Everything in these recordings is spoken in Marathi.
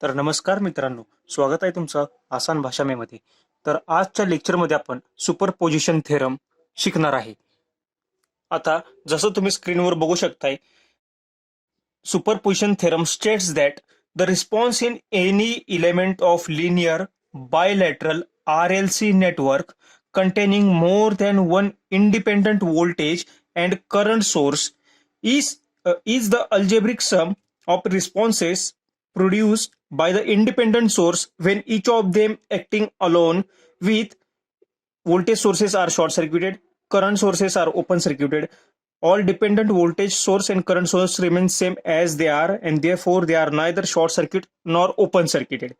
तर नमस्कार मित्रांनो, स्वागत आहे तुमचं आसान भाषा में मध्ये. तर आजच्या लेक्चरमध्ये आपण सुपरपोजिशन थेरम शिकणार आहे. आता जसं तुम्ही स्क्रीनवर बघू शकताय, superposition theorem states that the response in any element of linear bilateral RLC network containing more than one independent voltage and current source is the algebraic sum of responses produced by the independent source when each of them acting alone with voltage sources are short circuited, current sources are open circuited, all dependent voltage source and current source remain same as they are and therefore they are neither short circuit nor open circuited.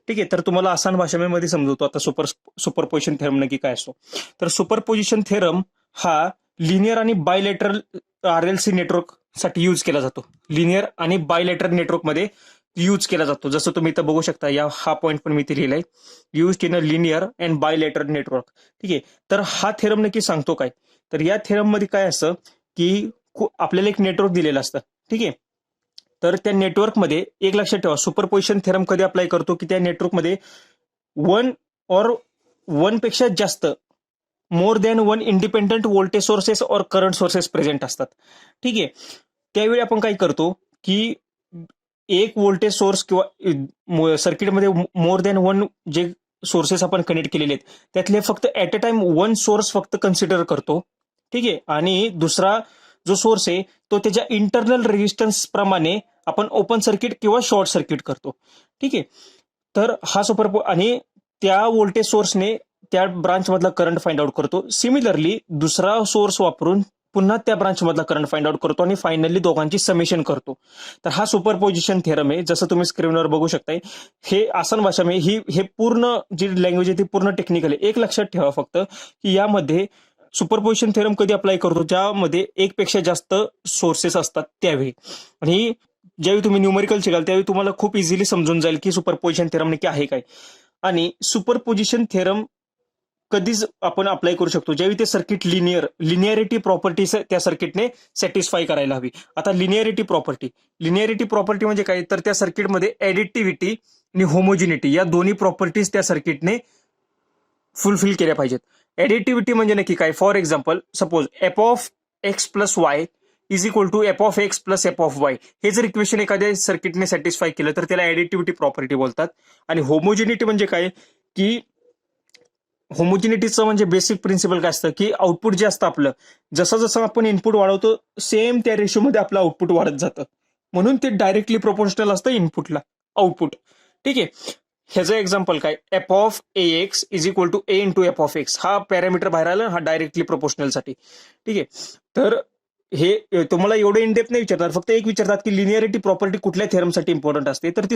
ठीक आहे, तर तुम्हाला आसान भाषेमध्ये समजवतो आता सुपरपोजिशन थेरम नक्की काय असतो. तर सुपरपोजिशन थेरम हा लिनियर आणि बायलेटरल RLC नेटवर्क साठी यूज केला जातो. लिनियर आणि बायलेटरल नेटवर्क मध्ये यूज केला जातो. जसं तुम्ही इथं बघू शकता, हा पॉईंट पण मी इथे लिहिलाय, use in a linear and bilateral network. ठीक आहे, तर हा थेरम नक्की सांगतो काय. तर या थेरम मध्ये काय असतं की आपल्याला एक नेटवर्क दिलेलं असतं. ठीक आहे, तर त्या नेटवर्कमध्ये एक लक्षात ठेवा, सुपरपोजिशन थेरम कधी अप्लाय करतो की त्या नेटवर्कमध्ये वन पेक्षा जास्त more than one independent voltage sources और करंट सोर्सेस प्रेझेंट असतात. ठीक आहे, त्यावेळी आपण काय करतो की एक व्होल्टेज सोर्स किंवा सर्किटमध्ये मोर दॅन वन जे सोर्सेस आपण कनेक्ट केलेले आहेत त्यातले फक्त at a time one source फक्त कन्सिडर करतो. ठीक आहे, आणि दुसरा जो सोर्स आहे तो त्याच्या इंटरनल रेजिस्टन्स प्रमाणे आपण ओपन सर्किट किंवा शॉर्ट सर्किट करतो. ठीक आहे, तर हा आणि त्या व्होल्टेज सोर्सने त्या ब्रांच मधला करंट फाइंड आउट करतो. सिमिलरली दुसरा सोर्स वापरून पुन्हा त्या ब्रांच मधला करंट फाइंड आउट करतो आणि फायनली दोघांची समेशन करतो. तर हा सुपरपोजिशन थेरम आहे. जसं तुम्ही स्क्रीनवर बघू शकताय, हे आसान भाषा में हे पूर्ण जी लँग्वेज आहे ती पूर्ण टेक्निकल आहे. एक लक्षात ठेवा फक्त की यामध्ये सुपरपोजिशन थेरम कधी अप्लाय करतो ज्यामध्ये एक पेक्षा जास्त सोर्सेस असतात त्यावेळी. आणि ज्यावेळी तुम्ही न्यूमेरिकल शिकाल त्यावेळी तुम्हाला खूप इझिली समजून जाईल की सुपरपोजिशन थेरम नक्की आहे काय. आणि सुपरपोजिशन थेरम कधीच आपण अप्लाय करू शकतो ज्यावेळी ते सर्किट लिनियरिटी प्रॉपर्टीज त्या सर्किटने सॅटिस्फाय करायला हवी. आता लिनियरिटी प्रॉपर्टी म्हणजे काय, तर त्या सर्किटमध्ये ऍडिटिव्हिटी आणि होमोजिनिटी या दोन्ही प्रॉपर्टीज त्या सर्किटने फुलफिल केल्या पाहिजेत. ऍडिटिव्हिटी म्हणजे नक्की काय, for example suppose f of x plus y is equal to f of x plus f of y, हे जर इक्वेशन एखाद्या सर्किटने सॅटिस्फाय केलं तर त्याला ऍडिटिव्हिटी प्रॉपर्टी बोलतात. आणि होमोजिनिटी म्हणजे काय की होमोजिनिटीचं म्हणजे बेसिक प्रिन्सिपल काय असतं की आउटपुट जे असतं आपलं, जसं जसं आपण इनपुट वाढवतो सेम त्या रेशोमध्ये आपलं आउटपुट वाढत जातं, म्हणून ते डायरेक्टली प्रोपोर्शनल असतं इनपुटला आउटपुट. ठीक आहे, ह्याचं एक्झाम्पल काय, f of a x is equal to a into f of x, हा पॅरामीटर बाहेर आला, हा डायरेक्टली प्रोपोर्शनल साठी. ठीक आहे, तर हे तुम्हाला एवढे इनडेप्थ नाही विचारतात, फक्त एक विचारतात की लिनियरिटी प्रॉपर्टी कुठल्या थेरमसाठी इम्पॉर्टंट असते, तर ती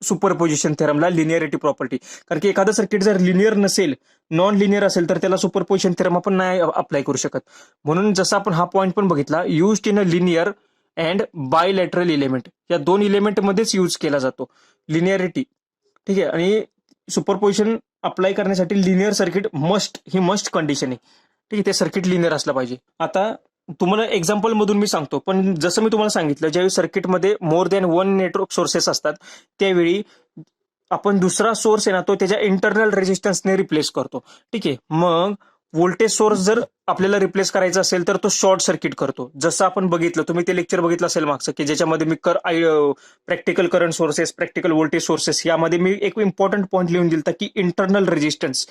सुपरपोजिशन थेरमला लिनियरिटी प्रॉपर्टी. कारण की एखादं सर्किट जर लिनियर नसेल, नॉन लिनियर असेल, तर त्याला सुपरपोजिशन थेरम आपण नाही अप्लाय करू शकत. म्हणून जसं आपण हा पॉईंट पण बघितला, use in a linear and bilateral element, या दोन इलेमेंट मध्येच यूज केला जातो लिनियरिटी. ठीक आहे, आणि सुपरपोजिशन अप्लाय करण्यासाठी linear circuit he must condition आहे. ठीक आहे, ते सर्किट लिनियर असलं पाहिजे. आता तुम्हाला एक्झाम्पल मधून मी सांगतो, पण जसं मी तुम्हाला सांगितलं, ज्यावेळी सर्किटमध्ये more than one network sources असतात त्यावेळी आपण दुसरा सोर्स आहे ना तो त्याच्या इंटरनल रेजिस्टन्सने रिप्लेस करतो. ठीक आहे, मग व्होल्टेज सोर्स जर आपल्याला रिप्लेस करायचा असेल तर तो शॉर्ट सर्किट करतो. जसं आपण बघितलं, तुम्ही ते लेक्चर बघितलं असेल मागचं, की ज्याच्यामध्ये मी practical current sources, practical voltage sources, यामध्ये मी एक इम्पॉर्टंट पॉईंट लिहून दिलता की इंटरनल रेजिस्टन्स,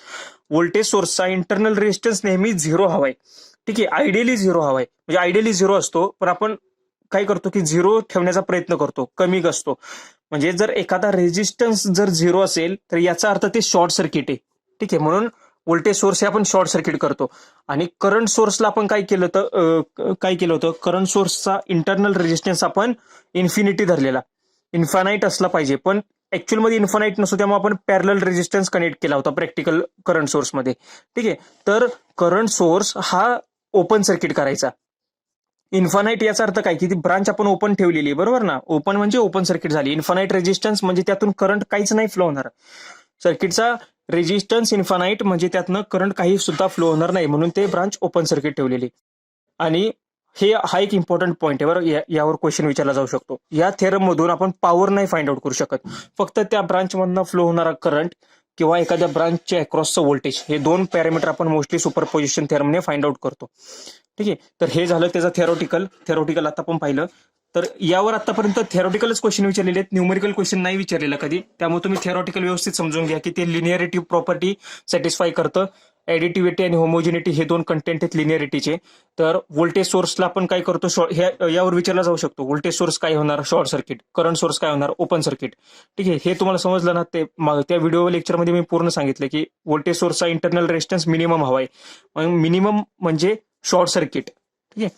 व्होल्टेज सोर्सचा इंटरनल रेजिस्टन्स नेहमी 0 हवाय. ठीक आहे, आयडियली 0 हवाय, म्हणजे आयडियली 0 असतो, पण आपण काय करतो की 0 ठेवण्याचा प्रयत्न करतो, कमी असतो. म्हणजे जर एखादा रेजिस्टन्स जर 0 असेल तर याचा अर्थ ते शॉर्ट सर्किट आहे. ठीक आहे, म्हणून व्होल्टेज सोर्स हे आपण शॉर्ट सर्किट करतो. आणि करंट सोर्सला आपण काय केलं होतं, करंट सोर्सचा इंटरनल रेजिस्टन्स आपण इन्फिनिटी धरलेला, इन्फानाइट असला पाहिजे, पण ऍक्च्युअल मध्ये इन्फानाइट नसतो, त्यामुळे आपण पॅरलल रेजिस्टन्स कनेक्ट केला होता प्रॅक्टिकल करंट सोर्समध्ये. ठीक आहे, तर करंट सोर्स हा ओपन सर्किट करायचा. इन्फानाइट याचा अर्थ काय की ती ब्रांच आपण ओपन ठेवलेली, बरोबर ना, ओपन म्हणजे ओपन सर्किट झाली. इन्फानाइट रेजिस्टन्स म्हणजे त्यातून करंट काहीच नाही फ्लो होणार. सर्किटचा रेजिस्टन्स इन्फानाइट म्हणजे त्यातनं करंट काही सुद्धा फ्लो होणार नाही, म्हणून ते ब्रांच ओपन सर्किट ठेवलेली. आणि हा एक इम्पॉर्टंट पॉईंट आहे बरं, यावर क्वेश्चन विचारला जाऊ शकतो. या थेरम मधून आपण पॉवर नाही फाइंड आउट करू शकत, फक्त त्या ब्रांच मधनं फ्लो होणारा करंट किंवा एखाद्या ब्रांचच्या अक्रॉसचं व्होल्टेज, हे दोन पॅरामीटर आपण मोस्टली सुपरपोजिशन थेरमने फाइंड आउट करतो. ठीक आहे, तर हे झालं त्याचं थेरोटिकल आता आपण पाहिलं. तर यावर आतापर्यंत थेरोटिकलच क्वेश्चन विचारलेले आहेत, न्यूमेरिकल क्वेश्चन नाही विचारलेला कधी. त्यामुळे तुम्ही थेरोटिकल व्यवस्थित समजून घ्या की ते लिनिअरिटी प्रॉपर्टी सॅटिस्फाय करतं. ऍडिटिव्हिटी आणि होमोजिनिटी हे दोन कंटेंट आहेत लिनिअरिटीचे. तर व्होल्टेज सोर्सला आपण काय करतो, यावर विचारला जाऊ शकतो, व्होल्टेज सोर्स काय होणार, शॉर्ट सर्किट. करंट सोर्स काय होणार, ओपन सर्किट. ठीक आहे, हे तुम्हाला समजलं ना. ते त्या व्हिडिओ लेक्चरमध्ये मी पूर्ण सांगितलं की व्होल्टेज सोर्सचा इंटरनल रेजिस्टन्स मिनिमम हवाय, मिनिमम म्हणजे शॉर्ट सर्किट. ठीक आहे,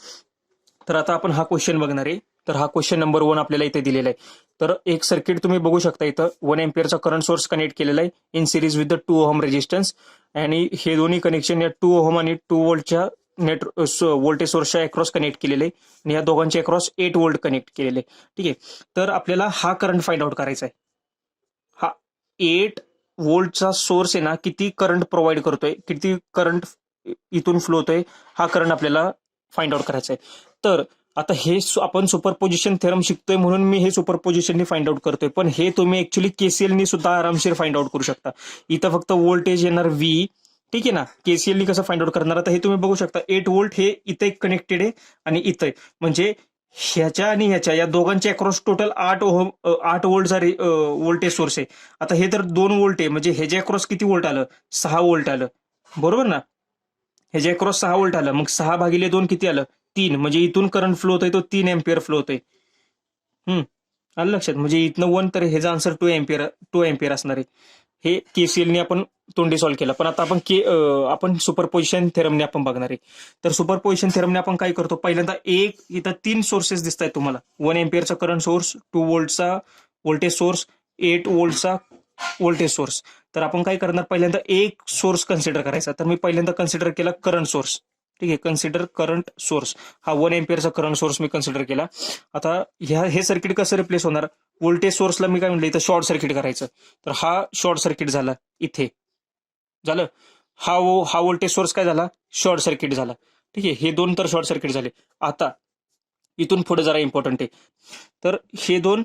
तर आता आपण हा क्वेश्चन बघणार आहे. तर हा क्वेश्चन नंबर 1 आपल्याला इथे दिलेला आहे. तर एक सर्किट तुम्ही बघू शकता, इथं 1 एम्पियरचा करंट सोर्स कनेक्ट केलेला आहे in series with the 2 ohm resistance. आणि हे दोन्ही कनेक्शन या 2 ओहम आणि 2 व्होल्टच्या व्होल्टेज सोर्सच्या अक्रॉस कनेक्ट केलेले आहे. आणि या दोघांच्या अक्रॉस 8 व्होल्ट कनेक्ट केलेले. ठीक आहे, तर आपल्याला हा करंट फाइंड आउट करायचा आहे. हा 8 व्होल्टचा सोर्स आहे ना, किती करंट प्रोव्हाइड करतोय, किती करंट इथून फ्लो होतोय, हा करंट आपल्याला फाइंड आउट करायचा आहे. तर आता हे आपण सुपरपोजिशन थेरम शिकतोय म्हणून मी हे सुपरपोजिशननी फाइंड आउट करतोय, पण हे तुम्ही ऍक्च्युली केसीएलनी सुद्धा आरामशीर फाइंड आउट करू शकता. इथं फक्त व्होल्टेज येणार व्ही. ठीक आहे ना, केसीएलनी कसं फाइंड आउट करणार, आता हे तुम्ही बघू शकता 8 व्होल्ट हे इथे कनेक्टेड आहे आणि इथं, म्हणजे ह्याच्या आणि ह्याच्या या दोघांच्या अक्रॉस टोटल 8 व्होल्टचा व्होल्टेज सोर्स आहे. आता हे तर 2 व्होल्ट आहे, म्हणजे ह्याच्या अक्रॉस किती व्होल्ट आलं, 6 व्होल्ट आलं, बरोबर ना. ह्याच्या अक्रॉस 6 व्होल्ट आलं, मग 6/2 किती आलं, 3. म्हणजे इथून करंट फ्लो होतोय तो 3 एम्पियर फ्लो होतोय. आलं लक्षात, म्हणजे इथनं 1, तर ह्याचा आन्सर 2 एम्पियर असणार आहे. हे केसीएलने आपण तोंडी सॉल्व्ह केला. पण आता आपण सुपरपोजिशन थेरमने आपण बघणार आहे. तर सुपरपोजिशन थेरमने आपण काय करतो, पहिल्यांदा इथं 3 सोर्सेस दिसत आहेत तुम्हाला. 1 एम्पियरचा करंट सोर्स, 2 व्होल्टचा व्होल्टेज सोर्स, 8 व्होल्टचा व्होल्टेज सोर्स. तर आपण काय करणार, पहिल्यांदा एक सोर्स कन्सिडर करायचा. तर मी पहिल्यांदा कन्सिडर केला करंट सोर्स. ठीक आहे, कन्सिडर करंट सोर्स. हा 1 एम्पियरचा करंट सोर्स मी कन्सिडर केला. आता हे सर्किट कसं रिप्लेस होणार, व्होल्टेज सोर्सला मी काय म्हटलं इथं शॉर्ट सर्किट करायचं. तर हा शॉर्ट सर्किट झाला, इथे झालं. हा व्होल्टेज सोर्स काय झाला, शॉर्ट सर्किट झाला. ठीक आहे, हे दोन तर शॉर्ट सर्किट झाले. आता इथून पुढे जरा इम्पॉर्टंट आहे, तर हे दोन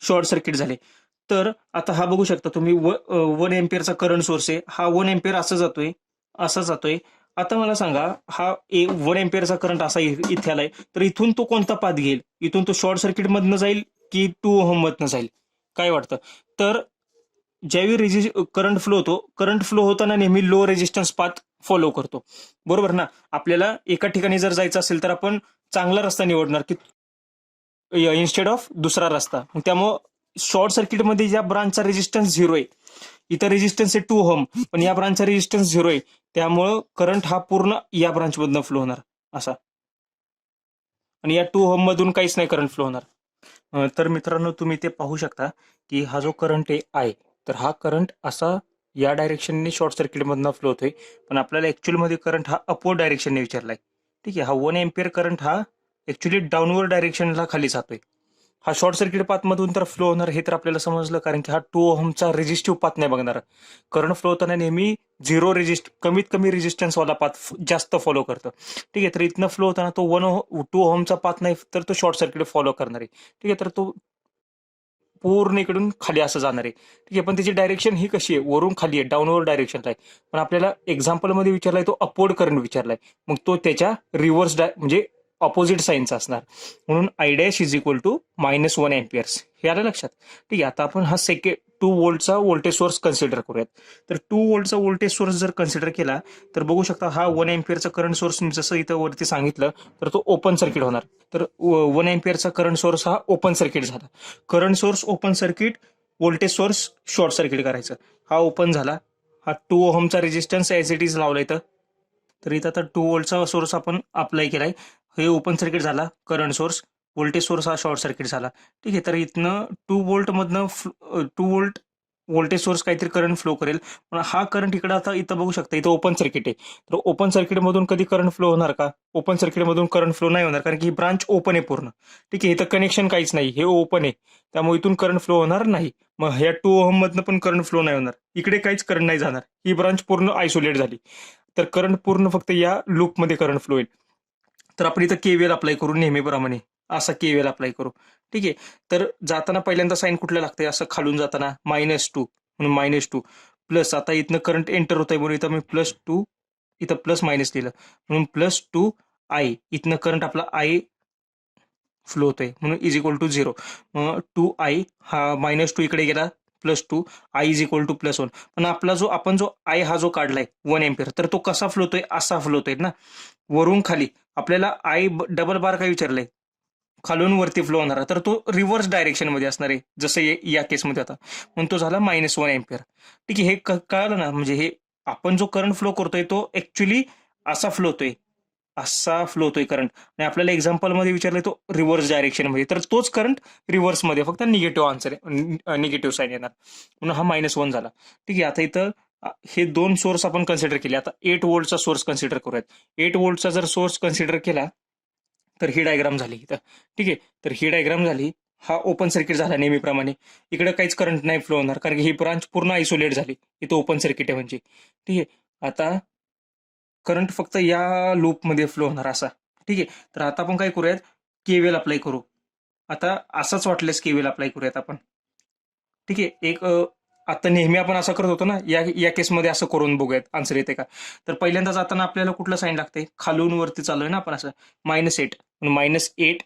शॉर्ट सर्किट झाले. तर आता हा बघू शकता तुम्ही 1 एम्पियरचा करंट सोर्स आहे, हा 1 एम्पियर असा जातोय. आता मला सांगा, हा 1 एम्पियरचा करंट असा इथे आलाय, तर इथून तो कोणता पाथ घेईल, इथून तो शॉर्ट सर्किट मधनं जाईल की 2 ओहम मधनं जाईल, काय वाटतं. तर ज्यावेळी करंट फ्लो होतो, करंट फ्लो होताना नेहमी लो रेजिस्टन्स पाथ फॉलो करतो, बरोबर ना. आपल्याला एका ठिकाणी जर जायचं असेल तर आपण चांगला रस्ता निवडणार की इन्स्टेड ऑफ दुसरा रस्ता. त्यामुळं शॉर्ट सर्किटमध्ये ज्या ब्रांचचा रेजिस्टन्स 0 आहे, इथं रेजिस्टन्स आहे 2 ओहम, पण या ब्रांचचा रेजिस्टन्स 0 आहे, त्यामुळं करंट हा पूर्ण या ब्रांच मधनं फ्लो होणार असा, आणि या 2 ओहम मधून काहीच नाही करंट फ्लो होणार. तर मित्रांनो, तुम्ही ते पाहू शकता की हा जो करंट आहे, तर हा करंट असा या डायरेक्शनने शॉर्ट सर्किटमधनं फ्लो होतोय, पण आपल्याला ऍक्च्युअलमध्ये करंट हा अपवर्ड डायरेक्शनने विचारलाय. ठीक आहे, हा 1 एम्पियर करंट हा ऍक्च्युली डाऊनवर्ड डायरेक्शनला खाली जातोय. हा शॉर्ट सर्किट पाथमधून तर फ्लो होणार हे तर आपल्याला समजलं, कारण की हा 2 ओहमचा रेजिस्टिव्ह पाथ नाही बघणार. करंट फ्लो होताना नेहमी कमीत कमी रेजिस्टन्सवाला पाथ जास्त फॉलो करतं. ठीक आहे, तर इथनं फ्लो होताना तो 2 ओहमचा पाथ नाही, तर तो शॉर्ट सर्किट फॉलो करणार आहे. ठीक आहे, तर तो पूर्ण इकडून खाली असं जाणार आहे. ठीक आहे, पण त्याची डायरेक्शन ही कशी आहे, वरून खाली आहे, डाऊनवर्ड डायरेक्शनला आहे. पण आपल्याला एक्झाम्पलमध्ये विचारलाय तो अपवर्ड करंट विचारलाय, मग तो त्याच्या रिव्हर्स म्हणजे ऑपोजिट साईनचा असणार. म्हणून I dash is equal to -1 amperes. हे आलं लक्षात. ठीक आहे, आता आपण हा 2 व्होल्टचा व्होल्टेज सोर्स कन्सिडर करूयात. तर 2 व्होल्टचा व्होल्टेज सोर्स जर कन्सिडर केला, तर बघू शकता हा 1 एम्पियरचा करंट सोर्स जसं इथं वरती सांगितलं, तर तो ओपन सर्किट होणार. तर 1 एम्पियरचा करंट सोर्स हा ओपन सर्किट झाला. Current source open circuit, voltage source short circuit करायचं. हा ओपन झाला. हा 2 ओहमचा रेजिस्टन्स ऍज इट इज लावला इथं. तर इथं आता 2 व्होल्टचा सोर्स आपण अप्लाय केलाय. हे ओपन सर्किट झाला करंट सोर्स, व्होल्टेज सोर्स हा शॉर्ट सर्किट झाला. ठीक आहे, तर इथनं 2 व्होल्ट मधनं 2 व्होल्ट व्होल्टेज सोर्स काहीतरी करंट फ्लो करेल, पण हा करंट इकडे आता इथं बघू शकता, इथं ओपन सर्किट आहे. तर ओपन सर्किटमधून कधी करंट फ्लो होणार का, ओपन सर्किटमधून करंट फ्लो नाही होणार, कारण की ही ब्रांच ओपन आहे पूर्ण. ठीक आहे, इथं कनेक्शन काहीच नाही, हे ओपन आहे, त्यामुळे इथून करंट फ्लो होणार नाही. मग ह्या 2 ओहम मधनं पण करंट फ्लो नाही होणार, इकडे काहीच करंट नाही जाणार, ही ब्रांच पूर्ण आयसोलेट झाली. तर करंट पूर्ण फक्त या लूपमध्ये करंट फ्लो होईल. तर आपण इथं केव्हीएल अप्लाय करू नेहमीप्रमाणे, असा केव्हीएल अप्लाय करू. ठीक आहे. तर जाताना पहिल्यांदा साईन कुठलं लागतंय, असं खालून जाताना -2 म्हणून -2 प्लस, आता इथनं करंट एंटर होतंय म्हणून इथं मी +2 इथं प्लस मायनस लिहिलं म्हणून +2I, इथनं करंट आपला I फ्लो होतोय म्हणून =0. मग 2I हा -2 इकडे गेला +2, I +1. पण आपला आपण जो I हा जो काढलाय 1 एम्पियर, तर तो कसा फ्लो होतोय, असा फ्लो होतोय ना, वरून खाली. आपल्याला I डबल बार काय विचारलंय, खालून वरती फ्लो होणारा, तर तो रिव्हर्स डायरेक्शन मध्ये असणार आहे, जसं या केसमध्ये आता. म्हणून तो झाला -1 एम्पियर. ठीक आहे. हे कळलं ना, म्हणजे हे आपण जो करंट फ्लो करतोय तो ऍक्च्युली असा फ्लो होतोय, असा फ्लो होतोय करंट. आणि आपल्याला एक्झाम्पलमध्ये विचारलंय तो रिव्हर्स डायरेक्शन मध्ये, तर तोच करंट रिव्हर्समध्ये, फक्त निगेटिव्ह आन्सर निगेटिव्ह साईन येणार, म्हणून हा -1 झाला. ठीक आहे. आता इथं हे दोन सोर्स आपण कन्सिडर केले. आता 8 व्होल्टचा सोर्स कन्सिडर करूयात. 8 व्होल्टचा जर सोर्स कन्सिडर केला तर ही डायग्राम झाली इथं. ठीक आहे. तर ही डायग्राम झाली, हा ओपन सर्किट झाला नेहमीप्रमाणे. इकडे काहीच करंट नाही फ्लो होणार, कारण की ही ब्रांच पूर्ण आयसोलेट झाली, इथं ओपन सर्किट आहे म्हणजे. ठीक आहे. आता करंट फक्त या लूपमध्ये फ्लो होणार असा. ठीक आहे. तर आता आपण काय करूयात, केव्हीएल अप्लाय करू. आता असंच वाटल्यास केव्हीएल अप्लाय करूयात आपण. ठीक आहे. आता नेहमी आपण असं करत होतो ना, या केसमध्ये असं करून बघूयात आन्सर येते का. तर पहिल्यांदा जाताना आपल्याला कुठलं साईन लागतंय, खालून वरती चालूय ना आपण असं, -8 -8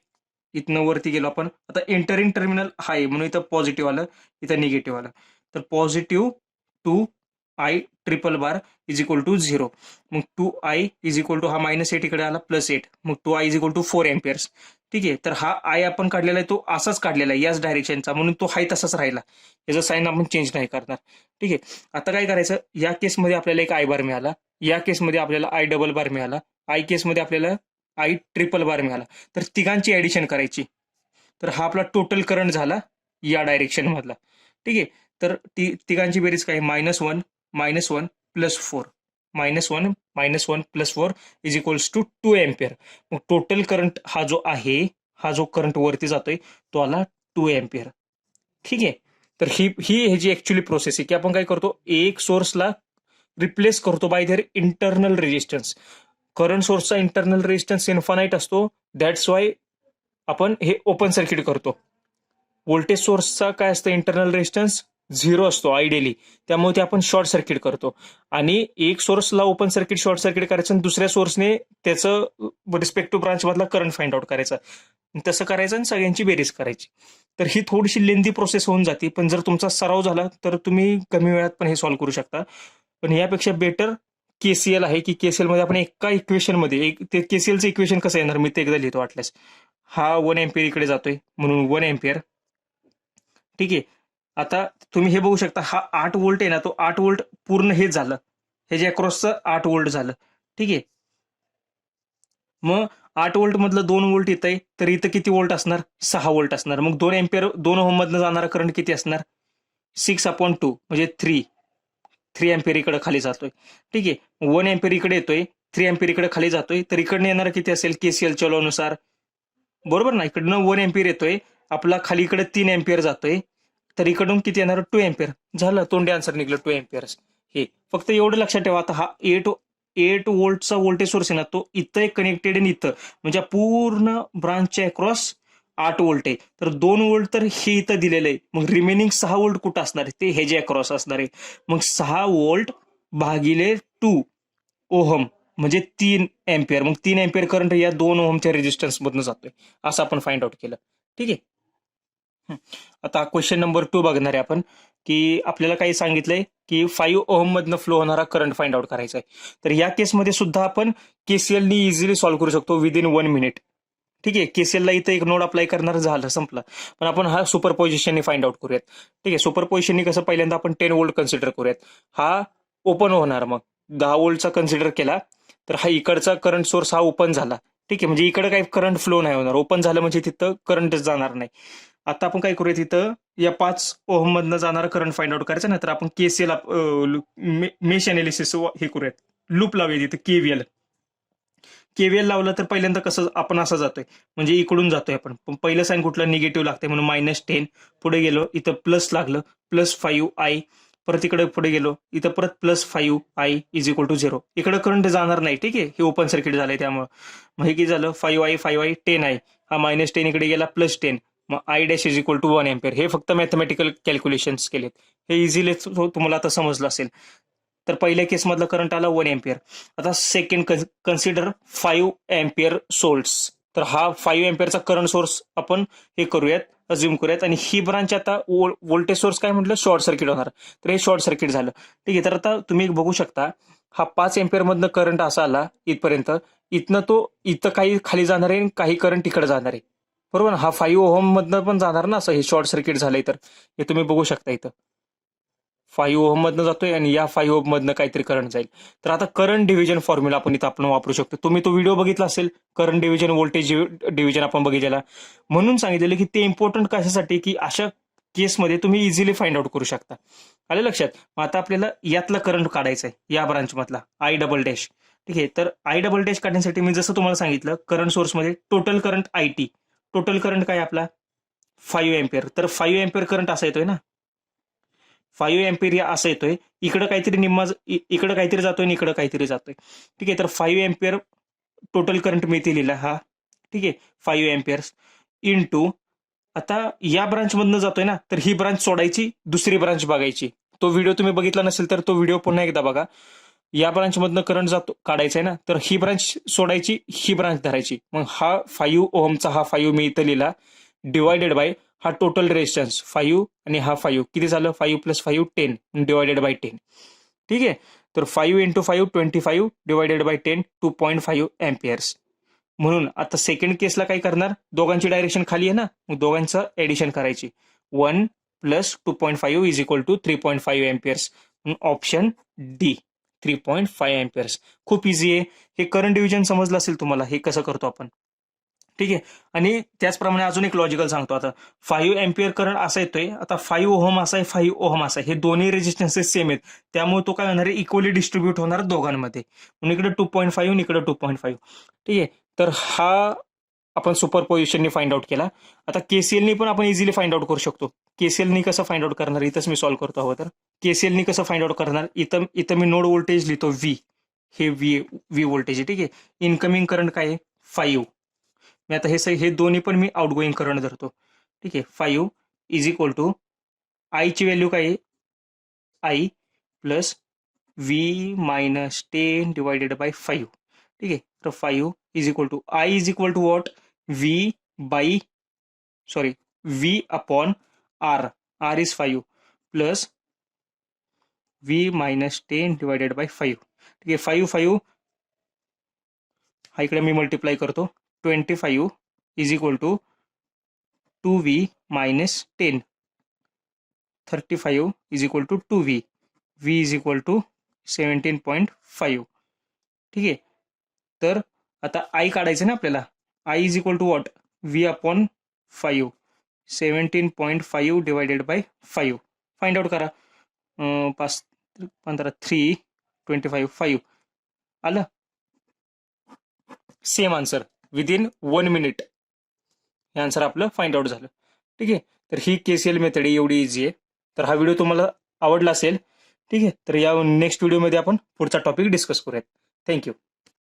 इथनं वरती गेलो आपण. आता एंटरिंग टर्मिनल हा आहे म्हणून इथं पॉझिटिव्ह आलं, इथं निगेटिव्ह आलं. तर +2I ट्रिपल बार =0. मग 2I हा -8 इकडे आला +8, मग 2I 4 एम्पियर्स. ठीक आहे. तर हा I आपण काढलेला आहे तो असाच काढलेला आहे, याच डायरेक्शनचा, म्हणून तो हाय तसाच राहिला, याचा साईन आपण चेंज नाही करणार. ठीक आहे. आता काय करायचं, या केसमध्ये आपल्याला एक I बार मिळाला, या केसमध्ये आपल्याला I डबल बार मिळाला, I केसमध्ये आपल्याला I ट्रिपल बार मिळाला. तर तिघांची ऍडिशन करायची. तर हा आपला टोटल करंट झाला या डायरेक्शन मधला. ठीक आहे. तर तिघांची बेरीज काय, -1 -1 +4, -1 +4 2 एम्पियर. मग टोटल करंट हा जो आहे, हा जो करंट वरती जातोय तो आला 2 एम्पियर. ठीक आहे. तर ही ह्याची ऍक्च्युली प्रोसेस आहे, की आपण काय करतो, एक सोर्सला रिप्लेस करतो by their internal resistance. Current सोर्सचा इंटरनल रेजिस्टन्स इन्फानाइट असतो, दॅट्स वाय आपण हे ओपन सर्किट करतो. व्होल्टेज सोर्सचा काय असतं, इंटरनल रेजिस्टन्स 0 असतो आयडियली, त्यामुळे ते आपण शॉर्ट सर्किट करतो. आणि एक सोर्सला ओपन सर्किट शॉर्ट सर्किट करायचं, आणि दुसऱ्या सोर्सने त्याचं रिस्पेक्टिव्ह ब्रांच मधला करंट फाइंड आउट करायचा. तसं करायचं आणि सगळ्यांची बेरीज करायची. तर ही थोडीशी लेंदी प्रोसेस होऊन जाते, पण जर तुमचा सराव झाला तर तुम्ही कमी वेळात पण हे सॉल्व्ह करू शकता. पण यापेक्षा बेटर केसीएल आहे, की केसीएल मध्ये आपण एका इक्वेशन मध्ये ते केसीएलचं इक्वेशन कसं येणार, मी ते एकदा लिहितो वाटल्यास. हा 1 एम्पियर इकडे जातोय म्हणून 1 एम्पियर. ठीक आहे. आता तुम्ही हे बघू शकता, हा 8 व्होल्ट आहे ना, तो 8 व्होल्ट पूर्ण हेच झालं, हे जे अक्रॉसचं 8 व्होल्ट झालं. ठीक आहे. मग 8 व्होल्ट मधलं 2 व्होल्ट येत आहे, तर इथं किती व्होल्ट असणार, 6 व्होल्ट असणार. मग 2 एम्पियर 2 ओहम मधनं जाणारा करंट किती असणार, 6/2 म्हणजे 3 एम्पियर इकडे खाली जातोय. ठीक आहे. 1 एम्पियर इकडे येतोय, 3 एम्पियर इकडे खाली जातोय, तर इकडनं येणार किती असेल केसीएलच्या लॉ नुसार, बरोबर ना. इकडनं 1 एम्पियर येतोय, आपला खाली इकडे 3 एम्पियर जातोय, तर इकडून किती येणार, 2 एम्पियर. झालं, तोंडी आन्सर निघलं 2 एम्पियर्स. हे फक्त एवढं लक्षात ठेवा. आता हा 8 व्होल्टचा व्होल्टेज सोर्स आहे ना, तो इथं कनेक्टेड आहे, इथं म्हणजे पूर्ण ब्रांचच्या अक्रॉस 8 व्होल्ट आहे, तर 2 व्होल्ट तर हे इथं दिलेलं आहे. मग रिमेनिंग 6 व्होल्ट कुठं असणार आहे, ते हे जे अक्रॉस असणार आहे. मग 6 व्होल्ट भागिले 2 ओहम म्हणजे 3 एम्पियर. मग 3 एम्पियर करंट या 2 ओहमच्या रेजिस्टन्स मधून जातोय, असं आपण फाइंड आउट केलं. ठीक आहे. आता क्वेश्चन नंबर 2 बघणार आहे आपण, की आपल्याला काही सांगितलंय की 5 ओहम मधनं फ्लो होणारा करंट फाइंड आउट करायचा आहे. तर या केसमध्ये सुद्धा आपण केसीएलनी इझिली सॉल्व्ह करू शकतो विदिन 1 मिनिट. ठीक आहे. केसीएलला इथं एक नोड अप्लाय करणार, झालं, संपलं. पण आपण हा सुपरपोजिशनने फाइंड आउट करूयात. ठीक आहे. सुपरपोजिशननी कसं, पहिल्यांदा आपण 10 व्होल्ट कन्सिडर करूयात, हा ओपन होणार. मग 10 व्होल्टचा कन्सिडर केला तर हा इकडचा करंट सोर्स हा ओपन झाला. ठीक आहे. म्हणजे इकडे काही करंट फ्लो नाही होणार, ओपन झालं म्हणजे तिथं करंटच जाणार नाही. आता आपण काय करूया, तिथं या 5 ओहम मधनं जाणारा करंट फाइंड आउट करायचा, नाही तर आपण केसीएल मेश अनालिसिस हे करूयात, लूप लावूया तिथं केव्हीएल लावलं. तर पहिल्यांदा कसं आपण असं जातोय, म्हणजे इकडून जातोय आपण, पण पहिलं साईन कुठलं, निगेटिव्ह लागतंय म्हणून -10. पुढे गेलो, इथं प्लस लागलं, +5I परत इकडे पुढे गेलो, इथं परत +5i इज इक्वल टू 0. इकडे करंट जाणार नाही, ठीक आहे, हे ओपन सर्किट झालंय त्यामुळे. मग हे किती झालं, 5i 10i, हा -10 इकडे गेला +10, मग I dash is equal to 1 ampere. हे फक्त मॅथमॅटिकल कॅल्क्युलेशन्स केलेत, हे इझिली तुम्हाला आता समजलं असेल. तर पहिल्या केसमधला करंट आला 1 एम्पियर. आता सेकंड कन्सिडर 5 एम्पियर सोर्स. तर हा 5 एम्पियरचा करंट सोर्स आपण हे करूयात, अज्युम करूयात, आणि ही ब्रांच आता व्होल्टेज सोर्स काय म्हटलं, शॉर्ट सर्किट होणार. तर हे शॉर्ट सर्किट झालं, ठीक आहे. तर आता तुम्ही बघू शकता, हा 5 एम्पियर मधनं करंट असा आला इथपर्यंत, इथनं तो इथं काही खाली जाणार आहे, काही करंट इकडे जाणार आहे, बरोबर. हा 5 ओहम मधनं पण जाणार ना, असं हे शॉर्ट सर्किट झालंय. तर हे तुम्ही बघू शकता, इथं 5 ओहम मधनं जातोय आणि या 5 ओहम मधनं काहीतरी करंट जाईल. तर आता करंट डिव्हिजन फॉर्म्युला आपण इथं आपण वापरू शकतो. तुम्ही तो व्हिडिओ बघितला असेल, करंट डिव्हिजन व्होल्टेज डिव्हिजन आपण बघितलेला. म्हणून सांगितलेलं की ते इम्पॉर्टंट कशासाठी, की अशा केसमध्ये तुम्ही इझिली फाइंड आउट करू शकता. आले लक्षात. मग आता आपल्याला यातला करंट काढायचा आहे, या ब्रांच मधला आय डबल डॅश, ठीक आहे. तर आय डबल डॅश काढण्यासाठी मी जसं तुम्हाला सांगितलं, करंट सोर्समध्ये total current IT, total current काय आपला 5 एम्पियर. तर 5 एम्पियर करंट असा येतोय ना, 5 एम्पियर असा येतोय, इकडं काहीतरी निम्मा, इकडं काहीतरी जातोय आणि इकडं काहीतरी जातोय, ठीक आहे. तर 5 एम्पियर टोटल करंट मिळते लिहिला हा, ठीक आहे. 5 एम्पियर्स इंटू, आता या ब्रांच मधनं जातोय ना, तर ही ब्रांच सोडायची, दुसरी ब्रांच बघायची. तो व्हिडिओ तुम्ही बघितला नसेल तर तो व्हिडिओ पुन्हा एकदा बघा. या ब्रांच मधनं करंट जातो, काढायचा आहे ना, तर ही ब्रांच सोडायची, ही ब्रांच धरायची. मग हा 5 ओहमचा हा 5 मी इथं लिहिला, डिवायडेड बाय हा टोटल रेजिस्टन्स 5 आणि हा 5 किती झालं, 5 + 5 10 डिवायडेड बाय 10, ठीक आहे. तर 5 × 5 25 डिवायडेड बाय 10 2.5 एम्पियर्स. म्हणून आता सेकंड केसला काय करणार, दोघांची डायरेक्शन खाली आहे ना, मग दोघांचं एडिशन करायची. 1 + 2.5 is equal to 3.5 amperes. Option d 3.5 amperes. खूप इझी आहे हे. करंट डिव्हिजन समजलं असेल तुम्हाला, हे कसं करतो आपण, ठीक आहे. आणि त्याचप्रमाणे अजून एक लॉजिकल सांगतो आता. 5 एम्पियर करंट असा येतोय, आता 5 ओहम असा आहे, 5 ओहम असा आहे, हे दोन्ही रेजिस्टन्सेस सेम आहेत, त्यामुळे तो काय होणार आहे, इक्वली डिस्ट्रीब्यूट होणार दोघांमध्ये. म्हणून इकडे 2.5 आणि इकडे 2.5, ठीक आहे. तर हा आपण सुपर पोझिशननी फाइंड आउट केला. आता केसीएलनी पण आपण इझिली फाइंड आउट करू शकतो. केसीएलनी कसं फाइंड आउट करणार, इथंच मी सॉल्व्ह करतो हवं तर. केसीएलनी कसं फाइंड आउट करणार, इथं इथं मी नोड व्होल्टेज लिहितो व्ही, हे व्ही व्होल्टेज आहे, ठीक आहे. इनकमिंग करंट काय आहे 5. मी आता हे दोन्ही पण मी आउटगोईंग करंट धरतो, ठीक आहे. 5 इज इक्वल टू आयची व्हॅल्यू काय आहे, I plus v minus 10 divided by 5, ठीक आहे. तर 5 is equal to I is equal to what, v upon r, r is 5 plus v minus 10 divided by 5, ठीक आहे. 5 हा इकडे मी मल्टिप्लाय करतो, 25 is equal to 2v minus 10, 35 is equal to 2v, v is equal to 17.5, ठीक आहे. तर आता आय काढायचं ना आपल्याला, I is equal to what, v upon 5, 17.5 divided by 5. Find out करा, 5 15 3 25 5 आलं. सेम आन्सर विदिन 1 मिनिट हे आन्सर आपलं फाइंड आउट झालं, ठीक आहे. तर ही केसीएल मेथड एवढी इझी आहे. तर हा व्हिडिओ तुम्हाला आवडला असेल, ठीक आहे. तर या नेक्स्ट व्हिडिओमध्ये आपण पुढचा टॉपिक डिस्कस करूयात. थँक्यू.